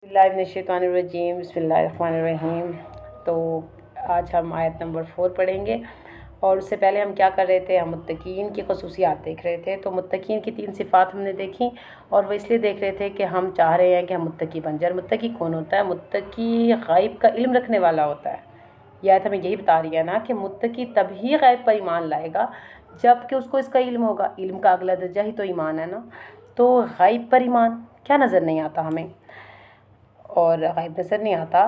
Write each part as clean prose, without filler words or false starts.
बिस्मिल्लाहिर्रहमानिर्रहीम बिस्मिल्लाहिर्रहमानिर्रहीम। तो आज हम आयत नंबर 4 पढ़ेंगे, और उससे पहले हम क्या कर रहे थे, हम मुत्तकीन की खसूसियात देख रहे थे। तो मुत्तकीन की 3 सिफ़ात हमने देखी, और वो इसलिए देख रहे थे कि हम चाह रहे हैं कि हम मुत्तकी बन जाए। मुत्तकी कौन होता है? मुत्तकी ग़ैब का इल्म रखने वाला होता है। यह आयत हमें यही बता रही है ना कि मुत्तकी तभी ग़ैब पर ईमान लाएगा जब कि उसको इसका इल्म होगा। इल्म का अगला दर्जा ही तो ईमान है ना। तो ग़ैब पर ईमान क्या नज़र नहीं आता हमें, और ग़ैब नज़र नहीं आता,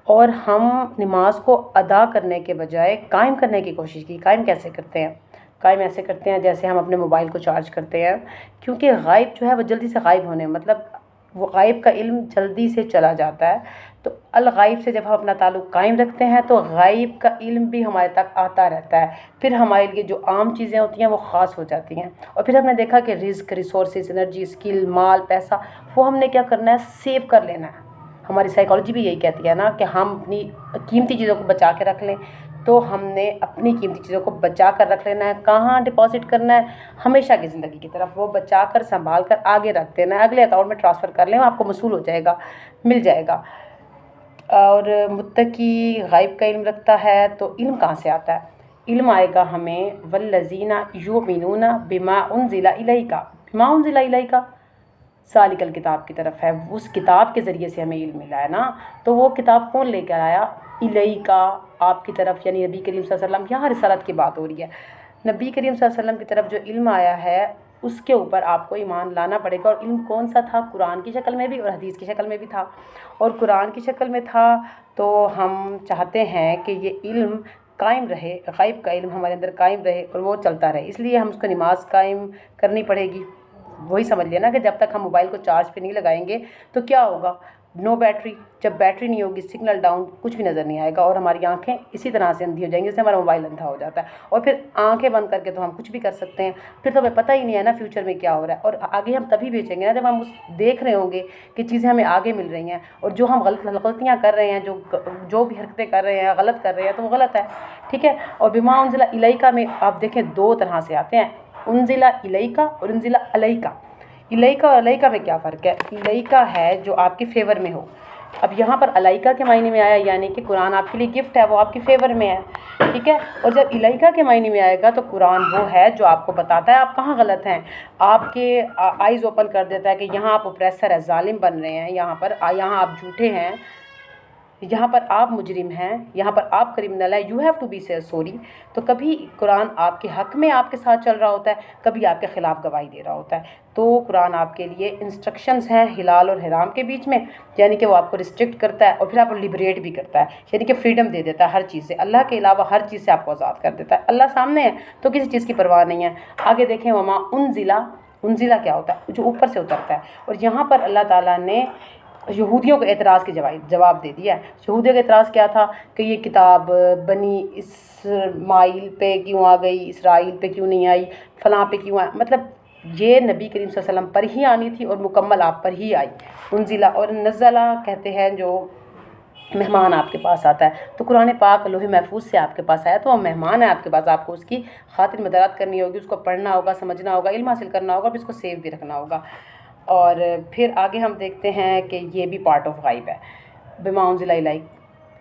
और हम नमाज को अदा करने के बजाय कायम करने की कोशिश की। कायम कैसे करते हैं? कायम ऐसे करते हैं जैसे हम अपने मोबाइल को चार्ज करते हैं, क्योंकि ग़ैब जो है वो जल्दी से ग़ायब होने, मतलब वो ग़ैब का इल्म जल्दी से चला जाता है। तो अल ग़ैब से जब हम अपना ताल्लुक़ कायम रखते हैं तो ग़ैब का इल्म भी हमारे तक आता रहता है। फिर हमारे लिए जो आम चीज़ें होती हैं वो ख़ास हो जाती हैं। और फिर हमने देखा कि रिज़्क़, रिसोर्सेज, एनर्जी, स्किल, माल, पैसा, वो हमने क्या करना है, सेव कर लेना है। हमारी साइकोलॉजी भी यही कहती है ना कि हम अपनी कीमती चीज़ों को बचा के रख लें। तो हमने अपनी कीमती चीज़ों को बचा कर रख लेना है। कहाँ डिपॉज़िट करना है? हमेशा की ज़िंदगी की तरफ। वो बचा कर, संभाल कर आगे रख देना है, अगले अकाउंट में ट्रांसफ़र कर लें, आपको मसूल हो जाएगा, मिल जाएगा। और मुत्तकी ग़ैब का इल्म रखता है। तो इल्म कहाँ से आता है? इल्म आएगा हमें वल्लज़ीना युमिनूना बिमा उनज़िला इलैका, बिमा उनज़िला इलैका सालिकल किताब की तरफ है। उस किताब के ज़रिए से हमें इल्म मिला है ना। तो वो किताब कौन लेकर आया? इलैका, आपकी तरफ, यानी नबी करीम सल्लल्लाहु अलैहि वसल्लम। यहाँ रिसालत की बात हो रही है। नबी करीम सल्लल्लाहु अलैहि वसल्लम की तरफ जो इल्म आया है उसके ऊपर आपको ईमान लाना पड़ेगा। और इल्म कौन सा था? कुरान की शक्ल में भी और हदीस की शक्ल में भी था। और कुरान की शक्ल में था तो हम चाहते हैं कि ये इल्म कायम रहे, ग़ैब का इल्म हमारे अंदर कायम रहे और वो चलता रहे। इसलिए हम उसको नमाज कायम करनी पड़ेगी। वही समझ लिया ना कि जब तक हम मोबाइल को चार्ज पे नहीं लगाएंगे तो क्या होगा? No battery. जब बैटरी नहीं होगी, सिग्नल डाउन, कुछ भी नज़र नहीं आएगा, और हमारी आंखें इसी तरह से अंधी हो जाएंगी जैसे हमारा मोबाइल अंधा हो जाता है। और फिर आंखें बंद करके तो हम कुछ भी कर सकते हैं। फिर तो हमें पता ही नहीं है ना फ्यूचर में क्या हो रहा है। और आगे हम तभी बेचेंगे ना जब हम उस देख रहे होंगे कि चीज़ें हमें आगे मिल रही हैं, और जो हम गलतियाँ कर रहे हैं, जो भी हरकतें कर रहे हैं, गलत कर रहे हैं, तो वो गलत है। ठीक है। और बिमा उनज़िला इलैका में आप देखें 2 तरह से आते हैं, उनज़िला इलैका और उनज़िला अलैका। इलैका और अलैका में क्या फ़र्क है? इलैका है जो आपके फेवर में हो। अब यहाँ पर अलैका के मायने में आया, यानी कि कुरान आपके लिए गिफ्ट है, वो आपके फेवर में है। ठीक है। और जब इलैका के मायने में आएगा तो कुरान वो है जो आपको बताता है आप कहाँ गलत हैं, आपके आइज़ ओपन कर देता है कि यहाँ आप ओप्रेसर है, ज़ालिम बन रहे हैं, यहाँ आप झूठे हैं, यहाँ पर आप मुजरिम हैं, यहाँ पर आप क्रिमिनल हैं, यू हैव टू बी से सॉरी। तो कभी कुरान आपके हक़ में आपके साथ चल रहा होता है, कभी आपके ख़िलाफ़ गवाही दे रहा होता है। तो कुरान आपके लिए इंस्ट्रक्शंस हैं हिलाल और हराम के बीच में, यानी कि वो आपको रिस्ट्रिक्ट करता है और फिर आपको लिबरेट भी करता है, यानी कि फ्रीडम दे देता है हर चीज़ से। अल्लाह के अलावा हर चीज़ से आपको आज़ाद कर देता है। अल्लाह सामने है तो किसी चीज़ की परवाह नहीं है। आगे देखें, वमा उनज़िला, उनज़िला क्या होता है? जो ऊपर से उतरता है। और यहाँ पर अल्लाह ताला ने यहूदियों के एतराज़ के जवाब दे दिया है। यहूदियों का एतराज़ क्या था कि ये किताब बनी इस्माइल पे क्यों आ गई, इसराइल पे क्यों नहीं आई, फ़लाँ पे क्यों आई। मतलब ये नबी करीम सल्लल्लाहु अलैहि वसल्लम पर ही आनी थी और मुकम्मल आप पर ही आई। उनज़िला और नज़ला कहते हैं जो मेहमान आपके पास आता है। तो कुरान पाक लोहे महफूज से आपके पास आया, तो वो मेहमान है आपके पास, आपको उसकी खातिर मदद करनी होगी, उसको पढ़ना होगा, समझना होगा, इल्म हासिल करना होगा, फिर इसको सेव भी रखना होगा। और फिर आगे हम देखते हैं कि ये भी पार्ट ऑफ ग़ैब है। बिमा उनज़िला इलैक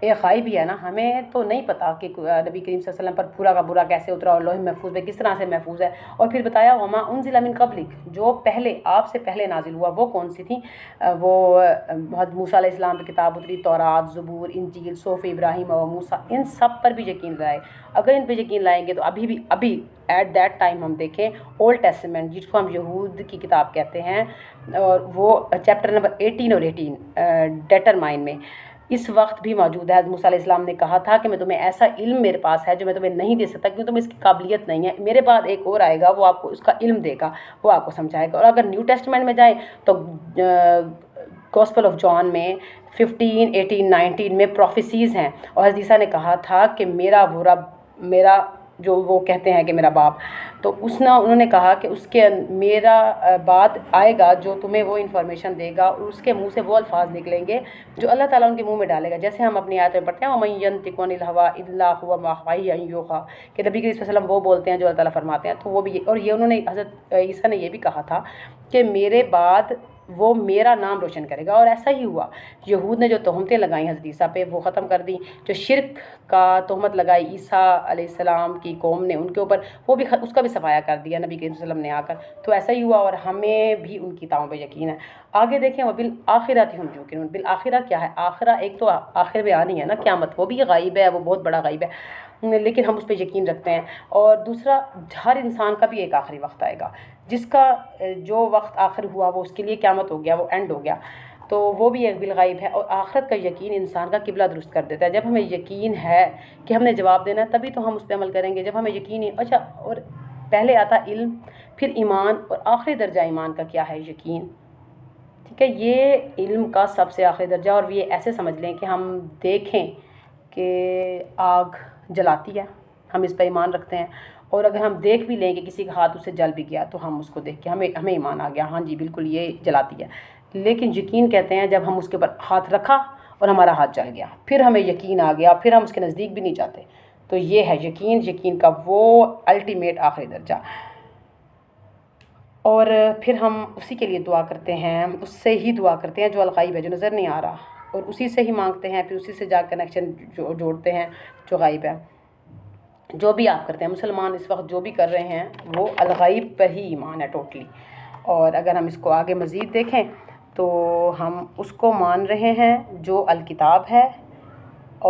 एक ग़ैब भी है ना। हमें तो नहीं पता कि नबी करीम सल्लल्लाहु अलैहि वसल्लम पर पूरा का पूरा कैसे उतरा और लोहे महफूज में किस तरह से महफूज है। और फिर बताया वमा उनज़िला मिन क़ब्लिक, जो पहले आपसे पहले नाजिल हुआ वो कौन सी थी? वो हज़रत मूसा अलैहिस्सलाम की किताब उतरी, तौरात, ज़बूर, इंजील, सूफ़ इब्राहीम और मूसा, इन सब पर भी यकीन लाए। अगर इन पर यकीन लाएंगे तो अभी एट दैट टाइम हम देखें ओल्ड टेस्टामेंट, जिसको हम यहूद की किताब कहते हैं, और वो चैप्टर नंबर 18 और 18 डेटरमाइन में इस वक्त भी मौजूद है। हज़रत मूसा अलैहिस्सलाम ने कहा था कि मैं तुम्हें ऐसा इल्म मेरे पास है जो मैं तुम्हें नहीं दे सकता, क्योंकि तुम्हें इसकी काबिलियत नहीं है। मेरे बाद एक और आएगा, वो आपको उसका इल्म देगा, वो आपको समझाएगा। और अगर न्यू टेस्टामेंट में जाएँ तो गॉस्पेल ऑफ जॉन में 15, 18, 19 में प्रोफेसीज़ हैं। और हज़रत ईसा ने कहा था कि मेरा जो वो कहते हैं कि मेरा बाप, तो उन्होंने कहा कि उसके मेरा बाद आएगा जो तुम्हें वो इन्फॉर्मेशन देगा, और उसके मुंह से वो अल्फाज निकलेंगे जो अल्लाह ताला उनके मुंह में डालेगा। जैसे हम अपनी आयत में पढ़ते हैं वमन यंतिकु अनिल हवा इल्ला हुवा वही अन युहा, कि नबी करीम सल्लल्लाहु अलैहि वसल्लम वो बोलते हैं जो अल्लाह ताला फरमाते हैं। तो वो भी, और ये उन्होंने हज़रत ईसा ने ये भी कहा था कि मेरे बाद وہ میرا نام روشن کرے گا۔ اور ایسا ہی ہوا، یہود نے جو تہمتیں لگائیں حضرت عیسیٰ پہ وہ ختم کر دیں، جو شرک کا تہمت لگائی عیسیٰ علیہ السلام کی قوم نے ان کے اوپر، وہ بھی اس کا بھی صفایا کر دیا نبی کریم صلی اللہ علیہ وسلم نے آ کر۔ تو ایسا ہی ہوا، اور ہمیں بھی ان کتابوں پہ یقین ہے۔ آگے دیکھیں، وبالآخرۃ ہم یوقنون، بالآخرہ کیا ہے؟ آخرہ ایک تو آخر میں آنی ہے نا قیامت، وہ بھی غائب ہے، وہ بہت بڑا غائب ہے، لیکن ہم اس پہ یقین رکھتے ہیں۔ اور دوسرا، ہر انسان کا بھی ایک آخری وقت آئے گا، جس کا جو وقت آخر ہوا وہ اس کے لیے قیامت ہو گیا، وہ اینڈ ہو گیا، تو وہ بھی ایک بالغیب ہے۔ اور آخرت کا یقین انسان کا قبلہ درست کر دیتا ہے۔ جب ہمیں یقین ہے کہ ہم نے جواب دینا ہے تبھی تو ہم اس پہ عمل کریں گے۔ جب ہمیں یقین ہی، اچھا، اور پہلے آتا علم، پھر ایمان، اور آخری درجہ ایمان کا کیا ہے؟ یقین۔ ٹھیک ہے، یہ علم کا سب سے آخری درجہ، اور یہ ایسے سمجھ لیں کہ ہم دیکھیں کہ آگ جلاتی ہے، ہم اس پہ ایمان رکھتے ہیں، اور اگر ہم دیکھ بھی لیں کہ کسی کا ہاتھ اس سے جل بھی گیا تو ہم اس کو دیکھ کے ہمیں ایمان آ گیا، ہاں جی بالکل یہ جلاتی ہے۔ لیکن یقین کہتے ہیں جب ہم اس کے اوپر ہاتھ رکھا اور ہمارا ہاتھ جل گیا، پھر ہمیں یقین آ گیا، پھر ہم اس کے نزدیک بھی نہیں جاتے، تو یہ ہے یقین کا وہ الٹیمیٹ آخری درجہ۔ اور پھر ہم اسی کے لیے دعا کرتے ہیں، اس سے ہی دعا کرتے ہیں جو الغائب ہے، جو نظر نہیں آ رہا، اور اسی سے ہی مانگتے ہیں، پھر اسی سے جا کنیکشن جوڑتے ہیں جو غائب ہے۔ جو بھی آپ کرتے ہیں، مسلمان اس وقت جو بھی کر رہے ہیں وہ الغائب پر ہی ایمان ہے ٹوٹلی۔ اور اگر ہم اس کو آگے مزید دیکھیں تو ہم اس کو مان رہے ہیں جو الکتاب ہے،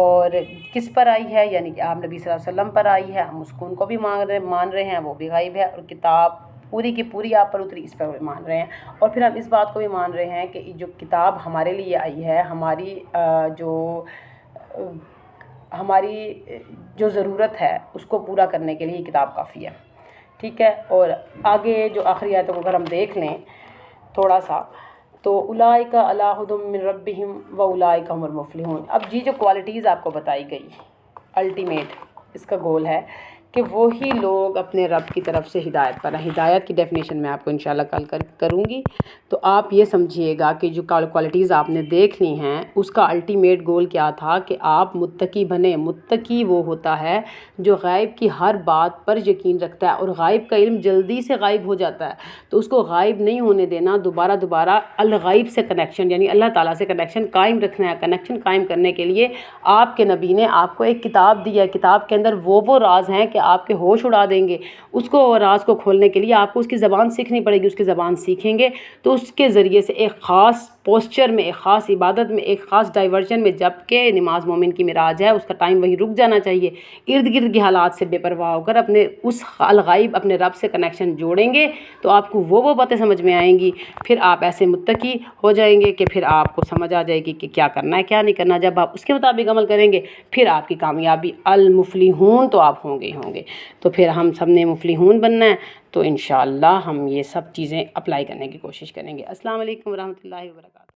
اور کس پر آئی ہے؟ یعنی کہ آپ نبی صلی اللہ علیہ وسلم پر آئی ہے، ہم اس کو ان کو بھی مان رہے ہیں، وہ بھی غائب ہے، اور کتاب پوری کی پوری آپ پر اتری، اس پر مان رہے ہیں۔ اور پھر ہم اس بات کو بھی مان رہے ہیں کہ جو کتاب ہمارے لیے آئی ہے، ہماری جو ضرورت ہے اس کو پورا کرنے کے لیے یہ کتاب کافی ہے۔ ٹھیک ہے، اور آگے جو آخری آیتوں کو اگر ہم دیکھ لیں تھوڑا سا، تو اولئک علی ھدی من ربہم واولئک ھم المفلحون۔ اب یہ جو کوالٹیز آپ کو بتائی گئی، الٹیمیٹ اس کا گول ہے کہ وہی لوگ اپنے رب کی طرف سے ہدایت پر ہیں۔ ہدایت کی ڈیفینیشن میں آپ کو انشاءاللہ کل کروں گی، تو آپ یہ سمجھیے گا کہ جو کوالٹیز آپ نے دیکھ لی ہیں اس کا الٹیمیٹ گول کیا تھا کہ آپ متقی بنیں۔ متقی وہ ہوتا ہے جو غائب کی ہر بات پر یقین رکھتا ہے، اور غائب کا علم جلدی سے غائب ہو جاتا ہے، تو اس کو غائب نہیں ہونے دینا، دوبارہ الغیب سے کنیکشن، یعنی اللہ تعالیٰ سے کنیکشن قائم رکھنا ہے۔ کنیکشن قائم کرنے کے لیے آپ کے نبی نے آپ کو ایک کتاب دی ہے، کتاب کے اندر وہ راز ہیں کہ آپ کے ہوش اڑا دیں گے۔ اس کو راز کو کھولنے کے لیے آپ کو اس کی زبان سیکھنی پڑے گی، اس کی زبان سیکھیں گے تو اس کے ذریعے سے ایک خاص پوسچر میں، ایک خاص عبادت میں، ایک خاص ڈائیورژن میں، جب کہ نماز مومن کی معراج ہے اس کا ٹائم وہیں رک جانا چاہیے، ارد گرد کے حالات سے بے پرواہ ہو کر اپنے اس الغائب اپنے رب سے کنیکشن جوڑیں گے تو آپ کو وہ باتیں سمجھ میں آئیں گی، پھر آپ ایسے متقی ہو جائیں گے کہ پھر آپ کو سمجھ آ جائے گی کہ کیا کرنا ہے کیا نہیں کرنا۔ جب آپ اس کے مطابق عمل کریں گے پھر آپ کی کامیابی، المفلحون تو آپ ہوں گے۔ تو پھر ہم سب نے مفلحون بننا ہے، تو انشاءاللہ ہم یہ سب چیزیں اپلائی کرنے کی کوشش کریں گے۔ السلام علیکم ورحمۃ اللہ وبرکاتہ۔